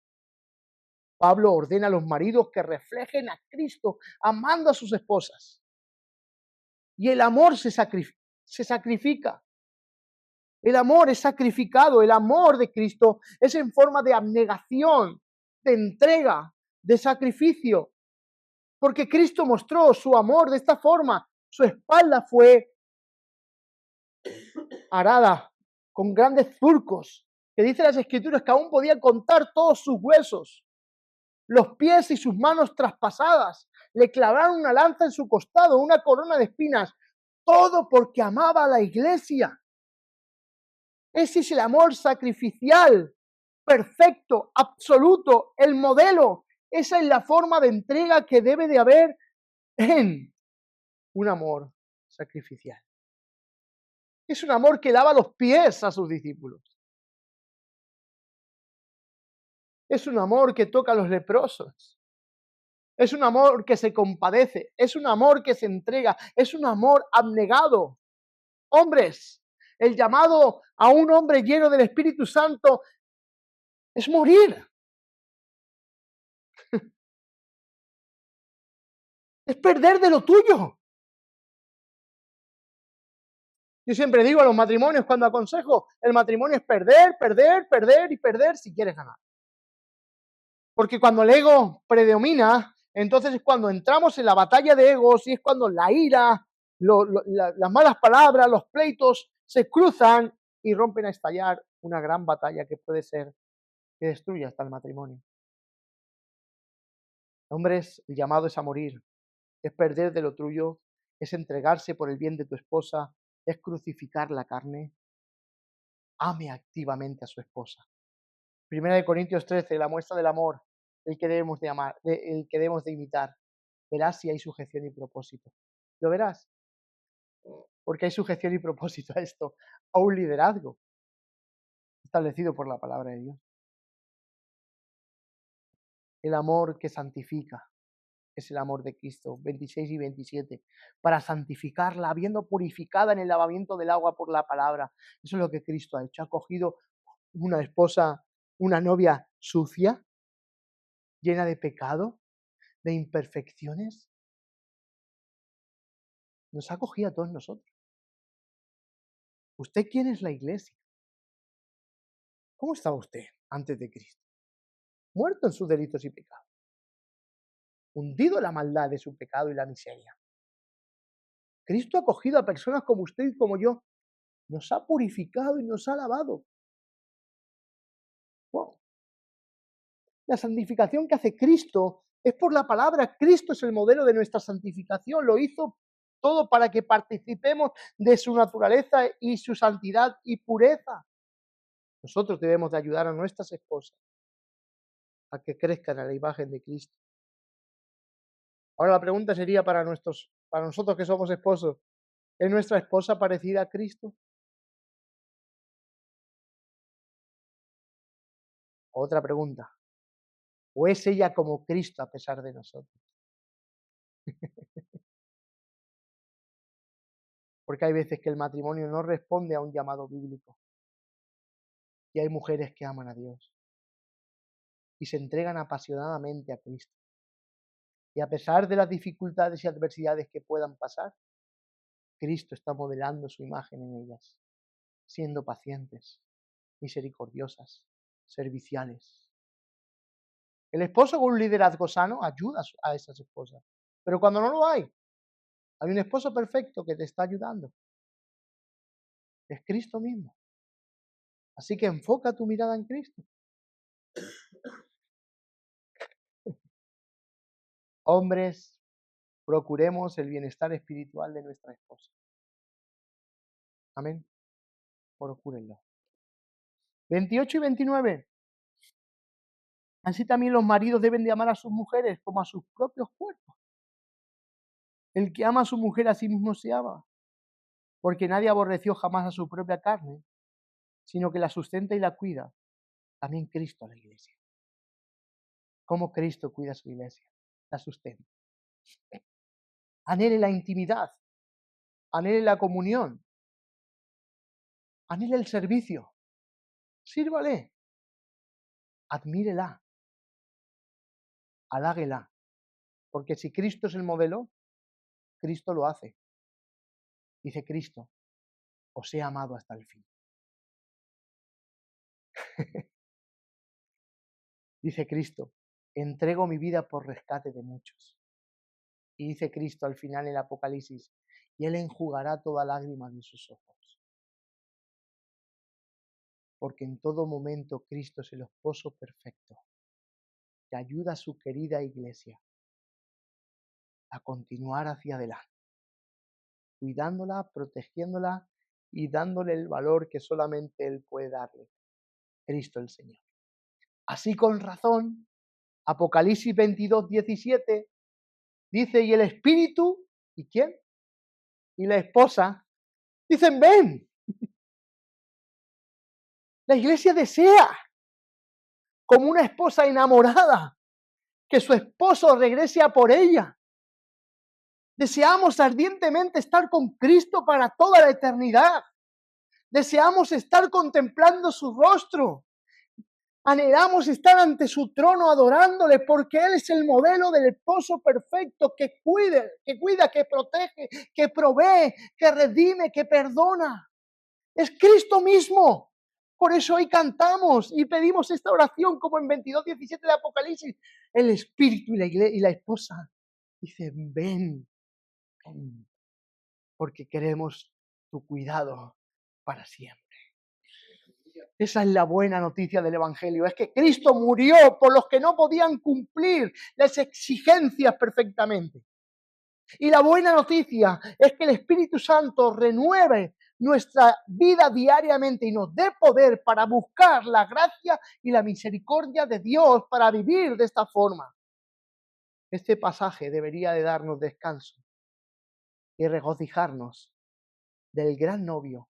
Pablo ordena a los maridos que reflejen a Cristo amando a sus esposas. Y el amor se sacrifica. El amor es sacrificado. El amor de Cristo es en forma de abnegación, de entrega, de sacrificio. Porque Cristo mostró su amor de esta forma. Su espalda fue arada con grandes surcos, que dice las Escrituras que aún podía contar todos sus huesos. Los pies y sus manos traspasadas, le clavaron una lanza en su costado, una corona de espinas, todo porque amaba a la iglesia. Ese es el amor sacrificial, perfecto, absoluto, el modelo. Esa es la forma de entrega que debe de haber en un amor sacrificial. Es un amor que lava los pies a sus discípulos. Es un amor que toca a los leprosos. Es un amor que se compadece. Es un amor que se entrega. Es un amor abnegado. Hombres, el llamado a un hombre lleno del Espíritu Santo es morir. Es perder de lo tuyo. Yo siempre digo a los matrimonios cuando aconsejo, el matrimonio es perder, perder, perder y perder si quieres ganar. Porque cuando el ego predomina, entonces es cuando entramos en la batalla de egos y es cuando la ira, las malas palabras, los pleitos se cruzan y rompen a estallar una gran batalla que puede ser que destruya hasta el matrimonio. Hombres, el llamado es a morir, es perder de lo tuyo, es entregarse por el bien de tu esposa, es crucificar la carne. Ame activamente a su esposa. Primera de Corintios 13, la muestra del amor, el que debemos de amar, el que debemos de imitar. Verás si hay sujeción y propósito. ¿Lo verás? Porque hay sujeción y propósito a esto, a un liderazgo establecido por la palabra de Dios. El amor que santifica es el amor de Cristo, 26 y 27, para santificarla, habiendo purificada en el lavamiento del agua por la palabra. Eso es lo que Cristo ha hecho. Ha cogido una esposa, una novia sucia, llena de pecado, de imperfecciones. Nos ha cogido a todos nosotros. ¿Usted quién es la iglesia? ¿Cómo estaba usted antes de Cristo? Muerto en sus delitos y pecados. Hundido en la maldad de su pecado y la miseria. Cristo ha cogido a personas como usted y como yo. Nos ha purificado y nos ha lavado. Wow. La santificación que hace Cristo es por la palabra. Cristo es el modelo de nuestra santificación. Lo hizo todo para que participemos de su naturaleza y su santidad y pureza. Nosotros debemos de ayudar a nuestras esposas a que crezcan a la imagen de Cristo. Ahora la pregunta sería para nosotros que somos esposos, ¿es nuestra esposa parecida a Cristo? Otra pregunta, ¿o es ella como Cristo a pesar de nosotros? Porque hay veces que el matrimonio no responde a un llamado bíblico. Y hay mujeres que aman a Dios y se entregan apasionadamente a Cristo. Y a pesar de las dificultades y adversidades que puedan pasar, Cristo está modelando su imagen en ellas, siendo pacientes, misericordiosas, serviciales. El esposo con un liderazgo sano ayuda a esas esposas, pero cuando no lo hay, Hay un esposo perfecto que te está ayudando. Es Cristo mismo. Así que enfoca tu mirada en Cristo. Hombres, procuremos el bienestar espiritual de nuestra esposa. Amén. Procúrenlo. 28 y 29. Así también los maridos deben de amar a sus mujeres como a sus propios cuerpos. El que ama a su mujer a sí mismo se ama, porque nadie aborreció jamás a su propia carne, sino que la sustenta y la cuida. También Cristo a la iglesia. ¿Cómo Cristo cuida a su iglesia? La sustenta. Anhele la intimidad, anhele la comunión, anhele el servicio. Sírvale, admírela, haláguela. Porque si Cristo es el modelo, Cristo lo hace. Dice Cristo, os he amado hasta el fin. Dice Cristo, entrego mi vida por rescate de muchos. Y dice Cristo al final en el Apocalipsis, y Él enjugará toda lágrima de sus ojos. Porque en todo momento Cristo es el esposo perfecto que ayuda a su querida iglesia a continuar hacia adelante, cuidándola, protegiéndola y dándole el valor que solamente Él puede darle, Cristo el Señor. Así con razón, Apocalipsis 22, 17 dice, y el Espíritu, ¿y quién? Y la esposa, dicen, ven. La iglesia desea, como una esposa enamorada, que su esposo regrese a por ella. Deseamos ardientemente estar con Cristo para toda la eternidad. Deseamos estar contemplando su rostro. Anhelamos estar ante su trono adorándole porque Él es el modelo del esposo perfecto que cuida, que protege, que provee, que redime, que perdona. Es Cristo mismo. Por eso hoy cantamos y pedimos esta oración como en 22:17 de Apocalipsis. El Espíritu y la esposa dicen, ven, ven, porque queremos tu cuidado para siempre. Esa es la buena noticia del Evangelio. Es que Cristo murió por los que no podían cumplir las exigencias perfectamente. Y la buena noticia es que el Espíritu Santo renueve nuestra vida diariamente y nos dé poder para buscar la gracia y la misericordia de Dios para vivir de esta forma. Este pasaje debería de darnos descanso y regocijarnos del gran novio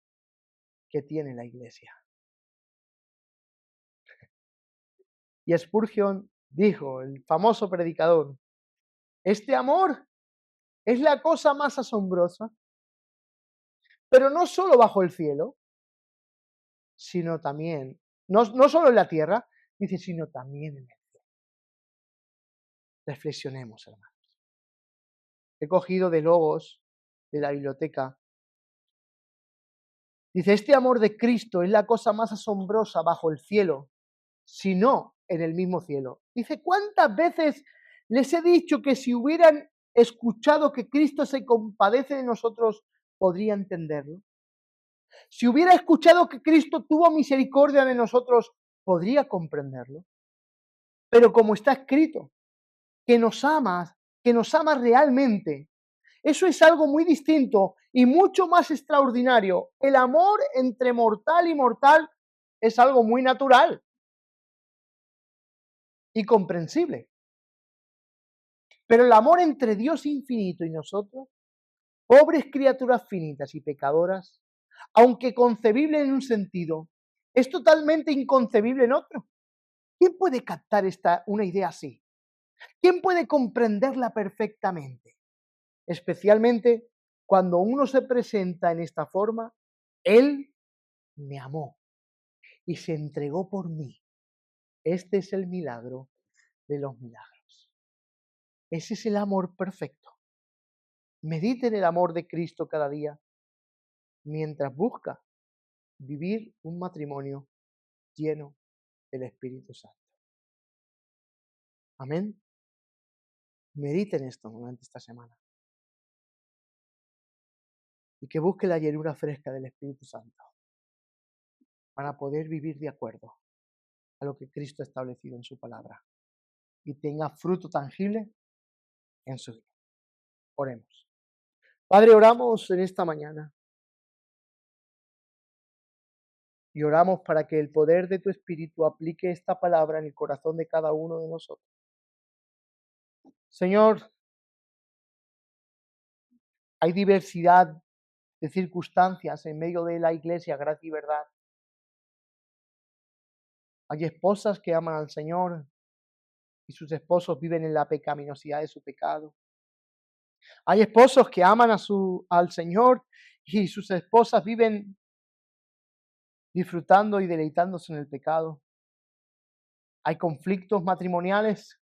que tiene la iglesia. Y Spurgeon dijo, el famoso predicador, este amor es la cosa más asombrosa, pero no solo bajo el cielo, sino también, no solo en la tierra, dice, sino también en el cielo. Reflexionemos, hermanos. He cogido de Logos, de la biblioteca. Dice, este amor de Cristo es la cosa más asombrosa bajo el cielo, sino en el mismo cielo. Dice, ¿cuántas veces les he dicho que si hubieran escuchado que Cristo se compadece de nosotros, podría entenderlo? Si hubiera escuchado que Cristo tuvo misericordia de nosotros, podría comprenderlo. Pero como está escrito, que nos ama realmente, eso es algo muy distinto y mucho más extraordinario. El amor entre mortal y mortal es algo muy natural y comprensible. Pero el amor entre Dios infinito y nosotros, pobres criaturas finitas y pecadoras, aunque concebible en un sentido, es totalmente inconcebible en otro. ¿Quién puede captar una idea así? ¿Quién puede comprenderla perfectamente? Especialmente cuando uno se presenta en esta forma, Él me amó y se entregó por mí. Este es el milagro de los milagros. Ese es el amor perfecto. Medite en el amor de Cristo cada día mientras busca vivir un matrimonio lleno del Espíritu Santo. Amén. Medite en esto durante esta semana. y que busque la llenura fresca del Espíritu Santo para poder vivir de acuerdo a lo que Cristo ha establecido en su palabra y tenga fruto tangible en su vida. Oremos. Padre, oramos en esta mañana y oramos para que el poder de tu Espíritu aplique esta palabra en el corazón de cada uno de nosotros. Señor, hay diversidad de circunstancias en medio de la iglesia, gracia y verdad. Hay esposas que aman al Señor y sus esposos viven en la pecaminosidad de su pecado. Hay esposos que aman al Señor y sus esposas viven disfrutando y deleitándose en el pecado. Hay conflictos matrimoniales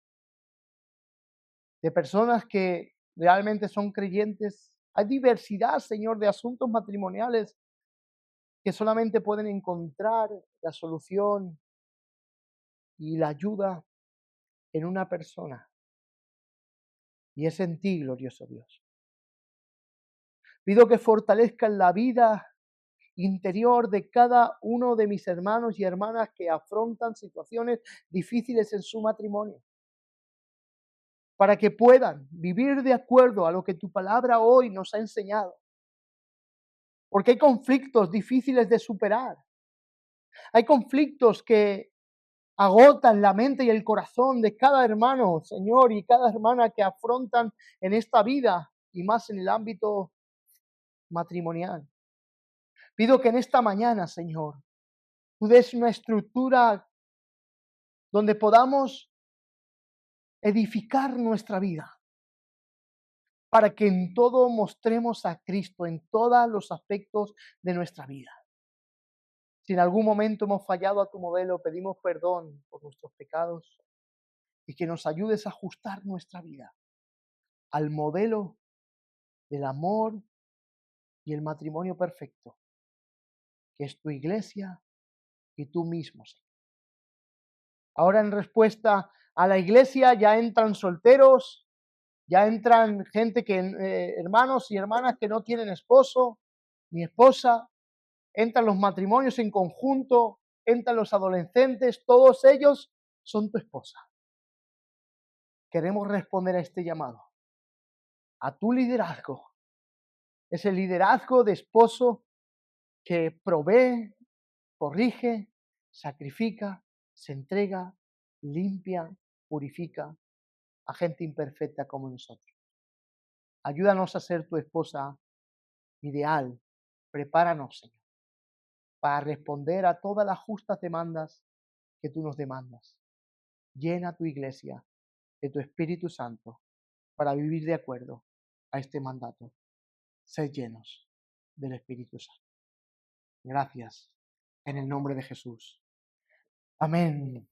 de personas que realmente son creyentes. Hay diversidad, Señor, de asuntos matrimoniales que solamente pueden encontrar la solución y la ayuda en una persona. Y es en ti, glorioso Dios. Pido que fortalezcan la vida interior de cada uno de mis hermanos y hermanas que afrontan situaciones difíciles en su matrimonio, para que puedan vivir de acuerdo a lo que tu palabra hoy nos ha enseñado. Porque hay conflictos difíciles de superar. Hay conflictos que agotan la mente y el corazón de cada hermano, Señor, y cada hermana que afrontan en esta vida y más en el ámbito matrimonial. Pido que en esta mañana, Señor, tú des una estructura donde podamos edificar nuestra vida, para que en todo mostremos a Cristo en todos los aspectos de nuestra vida. Si en algún momento hemos fallado a tu modelo, pedimos perdón por nuestros pecados y que nos ayudes a ajustar nuestra vida al modelo del amor y el matrimonio perfecto, que es tu iglesia y tú mismo, Señor. Ahora, en respuesta a la iglesia, ya entran solteros, ya entran gente que, hermanos y hermanas que no tienen esposo ni esposa, entran los matrimonios en conjunto, entran los adolescentes, todos ellos son tu esposa. Queremos responder a este llamado, a tu liderazgo, ese liderazgo de esposo que provee, corrige, sacrifica, se entrega, limpia, purifica a gente imperfecta como nosotros. Ayúdanos a ser tu esposa ideal. Prepáranos, Señor, para responder a todas las justas demandas que tú nos demandas. Llena tu iglesia de tu Espíritu Santo para vivir de acuerdo a este mandato. Sed llenos del Espíritu Santo. Gracias en el nombre de Jesús. Amén.